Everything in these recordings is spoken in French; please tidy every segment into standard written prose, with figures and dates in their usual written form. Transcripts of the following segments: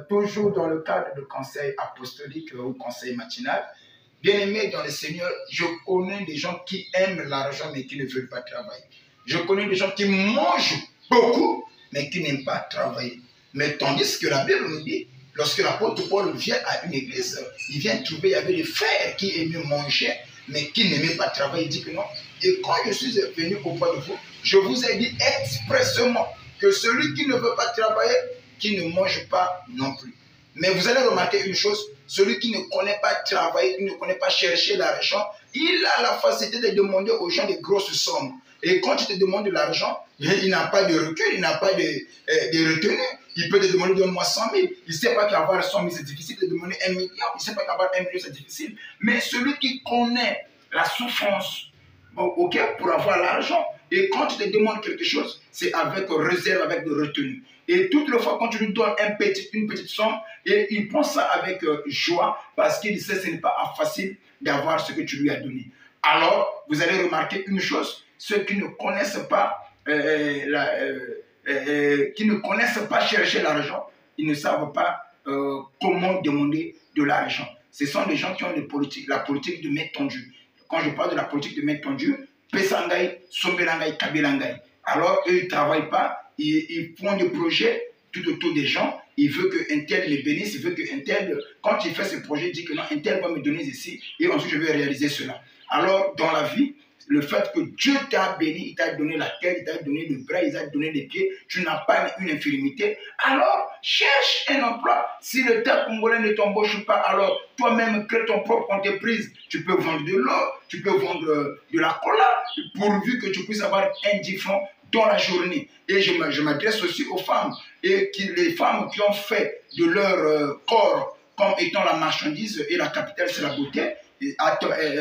Toujours dans le cadre de conseil apostolique ou conseil matinal, bien aimé dans le Seigneur, je connais des gens qui aiment l'argent mais qui ne veulent pas travailler. Je connais des gens qui mangent beaucoup mais qui n'aiment pas travailler. Mais tandis que la Bible nous dit, lorsque l'apôtre Paul vient à une église, il vient trouver, il y avait des frères qui aimaient manger mais qui n'aimaient pas travailler. Il dit que non. Et quand je suis venu auprès de vous, je vous ai dit expressément que celui qui ne veut pas travailler, qui ne mange pas non plus. Mais vous allez remarquer une chose, celui qui ne connaît pas travailler, qui ne connaît pas chercher l'argent, il a la facilité de demander aux gens des grosses sommes. Et quand tu te demandes de l'argent, il n'a pas de recul, il n'a pas de retenue. Il peut te demander donne-moi 100 000. Il ne sait pas qu'avoir 100 000 c'est difficile, de demander 1 million. Il ne sait pas qu'avoir 1 million c'est difficile. Mais celui qui connaît la souffrance, ok, pour avoir l'argent, et quand tu te demandes quelque chose, c'est avec réserve, avec de retenue. Et toutes les fois, quand tu lui donnes une petite somme, et il prend ça avec joie, parce qu'il sait que ce n'est pas facile d'avoir ce que tu lui as donné. Alors, vous allez remarquer une chose, ceux qui ne connaissent pas, chercher l'argent, ils ne savent pas comment demander de l'argent. Ce sont des gens qui ont la politique de main tendue. Quand je parle de la politique de main tendue, Pesangay, Sombelangay, Kabelangay. Alors, eux, ils ne travaillent pas, ils font des projets tout autour des gens. Ils veulent qu'un tel les bénisse, ils veulent qu'un tel, quand il fait ce projet, il dit que non, un tel va me donner ceci, et ensuite je vais réaliser cela. Alors, dans la vie, le fait que Dieu t'a béni, il t'a donné la tête, il t'a donné le bras, il t'a donné les pieds, tu n'as pas une infirmité, alors cherche un emploi. Si le État congolais ne t'embauche pas, alors toi-même crée ton propre entreprise. Tu peux vendre de l'eau, tu peux vendre de la cola, pourvu que tu puisses avoir un 10 francs dans la journée. Et je m'adresse aussi aux femmes, et les femmes qui ont fait de leur corps comme étant la marchandise, et la capitale c'est la beauté.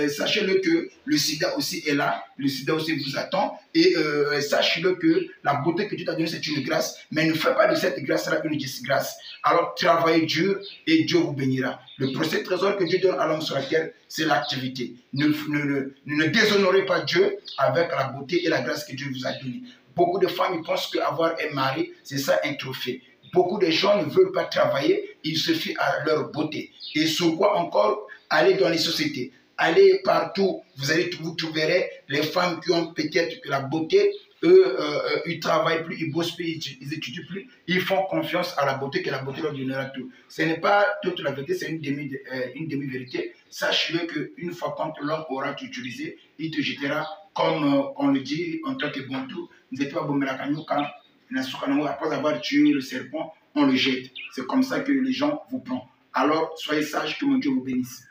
Sachez-le que le sida aussi est là, le sida aussi vous attend, et sachez-le que la beauté que Dieu t'a donnée c'est une grâce, mais ne fais pas de cette grâce-là une disgrâce. Alors travaillez dur et Dieu vous bénira. Le premier trésor que Dieu donne à l'homme sur la terre, c'est l'activité. Ne déshonorez pas Dieu avec la beauté et la grâce que Dieu vous a donnée. Beaucoup de femmes ils pensent qu'avoir un mari, c'est ça un trophée. Beaucoup de gens ne veulent pas travailler, il se fient à leur beauté. Et sur quoi encore? Allez dans les sociétés, allez partout, vous trouverez les femmes qui ont peut-être la beauté, eux, ils ne travaillent plus, ils ne bossent plus, ils n'étudient plus, ils font confiance à la beauté, que la beauté leur donnera tout. Ce n'est pas toute la vérité, c'est une demi-vérité. Sache-le qu'une fois quand l'homme aura utilisé, il te jettera, comme on le dit en tant que bon tout, après avoir tué le serpent, on le jette. C'est comme ça que les gens vous prennent. Alors, soyez sages, que mon Dieu vous bénisse.